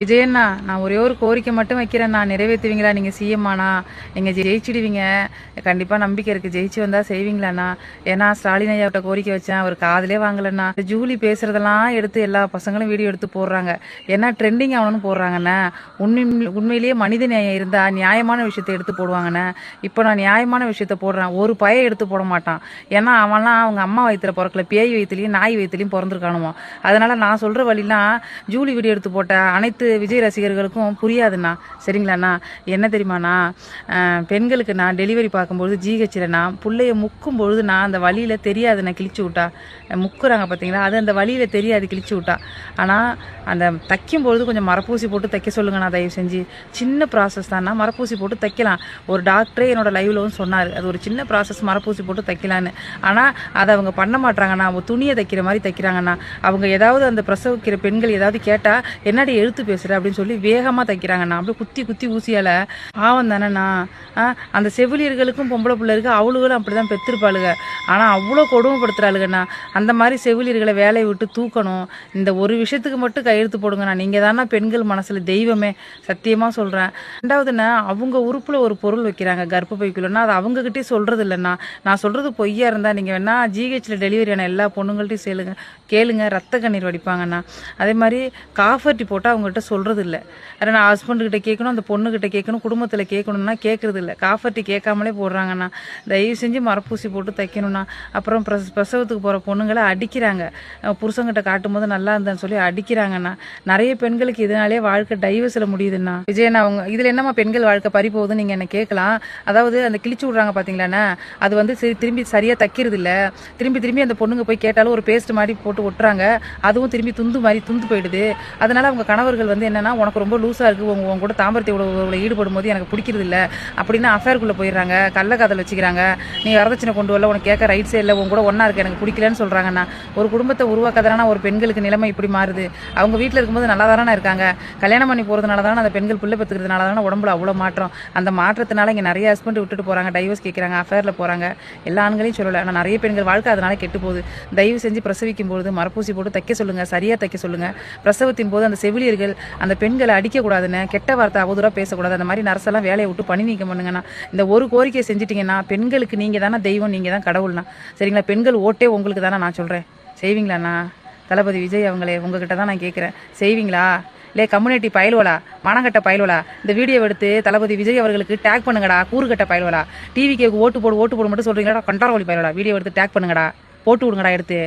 விஜயண்ணா, நான் ஒரே ஒரு கோரிக்கை மட்டும் வைக்கிறேண்ணா, நிறைவேற்றுவீங்களா? நீங்கள் சிஎம்மாண்ணா, நீங்கள் ஜெயிச்சிடுவீங்க. கண்டிப்பாக நம்பிக்கை இருக்குது, ஜெயிச்சு வந்தால் செய்வீங்களாண்ணா? ஏன்னா ஸ்டாலின் ஐயாவிட்ட கோரிக்கை வச்சேன், அவர் காதலே வாங்கலண்ணா. ஜூலி பேசுறதெல்லாம் எடுத்து எல்லா பசங்களும் வீடியோ எடுத்து போடுறாங்க, ஏன்னா ட்ரெண்டிங் ஆகணும்னு போடுறாங்கண்ணா. உண்மையிலேயே மனித நியாயம் இருந்தால் நியாயமான விஷயத்தை எடுத்து போடுவாங்கண்ணா. இப்போ நான் நியாயமான விஷயத்த போடுறேன், ஒரு பய எடுத்து போட மாட்டான். ஏன்னா அவன்லாம் அவங்க அம்மா வயிற்றுல பிறக்கல, பேய் வயிற்றுலையும் நாய் வயிற்றுலையும் பிறந்திருக்கானுமோ. அதனால நான் சொல்கிற வழிலாம் ஜூலி வீடியோ எடுத்து போட்ட அனைத்து விஜய் ரசிகர்களுக்கும் புரியாதுண்ணா. சரிங்களாண்ணா? என்ன தெரியுமாண்ணா, பெண்களுக்கு நான் டெலிவரி பார்க்கும்பொழுது ஜிஹெச்சில் நான் பிள்ளைய முக்கும் பொழுது நான் அந்த வழியில் தெரியாதுண்ணா, கிழிச்சு விட்டா முக்குறாங்க பார்த்தீங்களா, அது அந்த வழியில் தெரியாது, கிழிச்சு விட்டா. ஆனால் அந்த தைக்கும் பொழுது கொஞ்சம் மரப்பூசி போட்டு தைக்க சொல்லுங்கண்ணா, தயவு செஞ்சு. சின்ன ப்ராசஸ் தான்ண்ணா, மரப்பூசி போட்டு தைக்கலாம். ஒரு டாக்டரே என்னோட லைவ்ல வந்து சொன்னார், அது ஒரு சின்ன ப்ராசஸ், மரப்பூசி போட்டு தைக்கலான்னு. ஆனால் அதை அவங்க பண்ண மாட்டாங்கண்ணா, அவங்க துணியை தைக்கிற மாதிரி தைக்கிறாங்கண்ணா. அவங்க ஏதாவது அந்த பிரசவிக்கிற பெண்கள் ஏதாவது கேட்டால் என்னடி எழுத்து பேசுகிற அப்படின்னு சொல்லி வேகமாக தைக்கிறாங்கண்ணா. அப்படியே குத்தி குத்தி ஊசியால். பாவம் தானேண்ணா. அந்த செவிலியர்களுக்கும் பொம்பளை பிள்ளைருக்கு அவளுகளும் அப்படி தான் பெற்றிருப்பாளுங்க. ஆனால் அவ்வளோ கொடுமைப்படுத்துகிறாளுங்கண்ணா. அந்த மாதிரி செவிலியர்களை வேலையை விட்டு தூக்கணும். இந்த ஒரு விஷயத்துக்கு மட்டும் கையெழுத்து போடுங்கண்ணா. நீங்கள் தானே பெண்கள் மனசில் தெய்வமே, சத்தியமாக சொல்கிறேன். ரெண்டாவதுண்ணா, அவங்க உறுப்பில் ஒரு பொருள் வைக்கிறாங்க கர்ப்பப்பைக்குள்ளன்னா, அது அவங்ககிட்டே சொல்கிறது இல்லைண்ணா. நான் சொல்கிறது பொய்யா இருந்தால் நீங்கள் வேணா ஜிஹெச்சில் டெலிவரி ஆன எல்லா பொண்ணுங்கள்ட்டையும் கேளுங்க, ரத்த கண்ணீர் வடிப்பாங்கண்ணா. அதே மாதிரி காஃபர்ட்டி போட்டால் அவங்ககிட்ட சொல்கிறது இல்லை. அதை நான் ஹஸ்பண்டுக்கிட்ட கேட்கணும், அந்த பொண்ணுக்கிட்ட கேட்கணும், குடும்பத்தில் கேட்கணும்னா கேட்குறது இல்லை. காஃபர்ட்டி கேட்காமலே போடுறாங்கண்ணா. தயவு செஞ்சு மரப்பூசி போட்டு தைக்கணும்ண்ணா. அப்புறம் பிரசவத்துக்கு போகிற பொண்ணுங்களை அடிக்கிறாங்க, புருஷங்கிட்ட காட்டும்போது நல்லா இருந்தான்னு சொல்லி அடிக்கிறாங்கண்ணா. நிறைய பெண்களுக்கு இதனாலே வாழ்க்கை டைவர்ஸில் முடியுதுண்ணா. விஜயண்ணா, அவங்க இதில் என்னம்மா பெண்கள் வாழ்க்கை பறி போகுதுன்னு நீங்கள் என்ன கேட்கலாம். அதாவது அந்த கிழிச்சு விட்றாங்க பார்த்தீங்களாண்ணா, அது வந்து திரும்பி சரியாக தைக்கிறது இல்லை. திரும்பி அந்த பொண்ணுங்க போய் கேட்டாலும் ஒரு பேஸ்ட் மாதிரி போட்டு ஒட்டுறாங்க, அதுவும் திரும்பி துண்டு மாதிரி துண்டு போயிடுது. அதனால அவங்க கணவர்கள் வந்து என்னன்னா, உனக்கு ரொம்ப லூஸாக இருக்குது, உங்க கூட தாம்பரத்தை உறவுகளை ஈடுபடும் போது எனக்கு பிடிக்கிறது இல்லை அப்படின்னு அஃபேருக்குள்ளே போயிடுறாங்க, கள்ளக்காதல் வச்சுக்கிறாங்க. நீ வரதட்சணை கொண்டு வரல, உனக்கு கேட்க ரைட்ஸே இல்லை, உங்க கூட ஒன்றா இருக்கு, எனக்கு பிடிக்கலன்னு சொல்கிறாங்கண்ணா. ஒரு குடும்பத்தை உருவாக்காதானா ஒரு பெண்களுக்கு நிலைமை இப்படி மாறுது. அவங்க வீட்டில் இருக்கும்போது நல்லா தானே இருக்காங்க, கல்யாணம் பண்ணி போகிறதுனால தானே அந்த பெண்கள் பிள்ளை பெற்றுக்கிறதுனால தானே உடம்புல அவ்வளோ மாற்றம். அந்த மாற்றத்தினால இங்கே நிறைய ஹஸ்பண்ட் விட்டுட்டு போகிறாங்க, டைவர்ஸ் கேட்குறாங்க, அஃபேரில் போகிறாங்க. எல்லா ஆண்களையும் சொல்லலை, ஆனால் நிறைய பெண்கள் வாழ்க்கை அதனால கெட்டு போகுது. தயவு செஞ்சு பிரசவிக்கும் போது மரப்பூசி போட்டு தைக்க சொல்லுங்கள், சரியாக தைக்க சொல்லுங்கள். பிரசவத்தின் போது அந்த செவிலியர்கள் அந்த பெண்களை அடிக்கக்கூடாதுன்னு, கெட்ட வார்த்தை அவதூறாக பேசக்கூடாது. அந்த மாதிரி நர்ஸெல்லாம் வேலையை விட்டு பணி நீக்கம் பண்ணுங்கண்ணா. இந்த ஒரு கோரிக்கையை செஞ்சிட்டிங்கன்னா, பெண்களுக்கு நீங்கள் தானே தெய்வம், நீங்கள் தான் கடவுள்ண்ணா. சரிங்களா? பெண்கள் ஓட்டே உங்களுக்கு தானே, நான் சொல்கிறேன். செய்வீங்களாண்ணா? தளபதி விஜய் அவங்களே உங்ககிட்ட தான் நான் கேட்குறேன், செய்வீங்களா? இல்லை கம்யூனிட்டி பயலுவலா, மனங்கட்ட பயலுவலா, இந்த வீடியோ எடுத்து தளபதி விஜய் அவர்களுக்கு டேக் பண்ணுங்கடா. கூறுகட்ட பயலுவலா, டிவிக்கு ஓட்டு போடு மட்டும் சொல்கிறீங்களா? கண்டாரவழி பயலுவலா, வீடியோ எடுத்து டேக் பண்ணுங்கடா, போட்டு விடுங்கடா எடுத்து.